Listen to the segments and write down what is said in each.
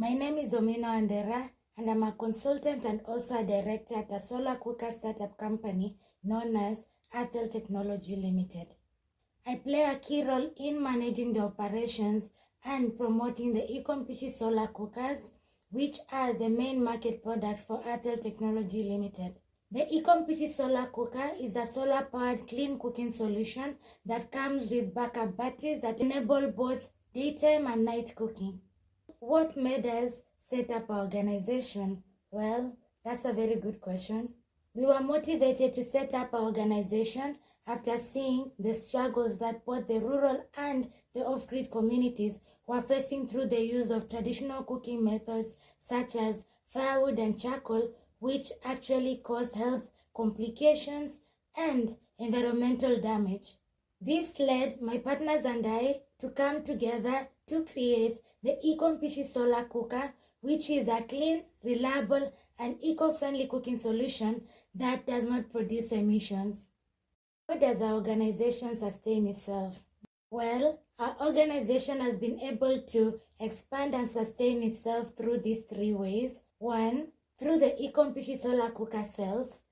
My name is Omino Andera, and I'm a consultant and also a director at a solar cooker startup company known as Athel Technology Limited. I play a key role in managing the operations and promoting the Ecompishi solar cookers, which are the main market product for Athel Technology Limited. The Ecompishi solar cooker is a solar-powered clean cooking solution that comes with backup batteries that enable both daytime and night cooking. What made us set up our organization? Well, that's a very good question. We were motivated to set up our organization after seeing the struggles that both the rural and the off-grid communities were facing through the use of traditional cooking methods such as firewood and charcoal, which actually cause health complications and environmental damage. This led my partners and I to come together to create the Ecompishi solar cooker, which is a clean, reliable, and eco-friendly cooking solution that does not produce emissions. How does our organization sustain itself? Well, our organization has been able to expand and sustain itself through these three ways. One, through the Ecompishi solar cooker sales.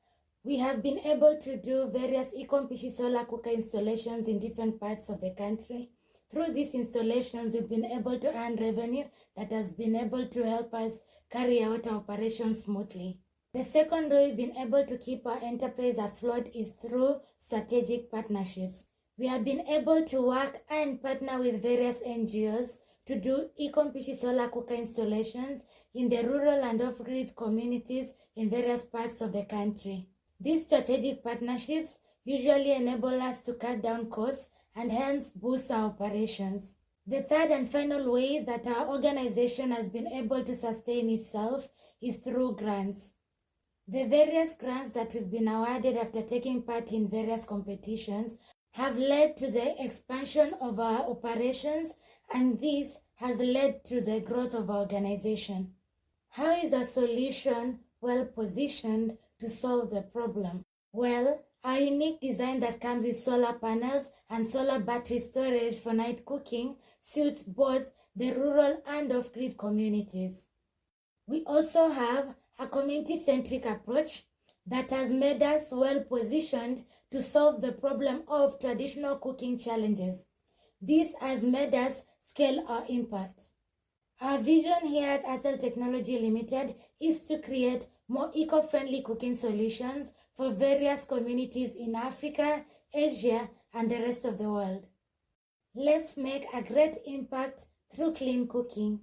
We have been able to do various Ecompishi solar cooker installations in different parts of the country. Through these installations, we've been able to earn revenue that has been able to help us carry out our operations smoothly. The second way we've been able to keep our enterprise afloat is through strategic partnerships. We have been able to work and partner with various NGOs to do Ecompishi solar cooker installations in the rural and off-grid communities in various parts of the country. These strategic partnerships usually enable us to cut down costs and hence boost our operations. The third and final way that our organization has been able to sustain itself is through grants. The various grants that we've been awarded after taking part in various competitions have led to the expansion of our operations, and this has led to the growth of our organization. How is a solution well positioned to solve the problem? Well, our unique design that comes with solar panels and solar battery storage for night cooking suits both the rural and off-grid communities. We also have a community-centric approach that has made us well positioned to solve the problem of traditional cooking challenges. This has made us scale our impact. Our vision here at Athel Technology Limited is to create more eco-friendly cooking solutions for various communities in Africa, Asia, and the rest of the world. Let's make a great impact through clean cooking.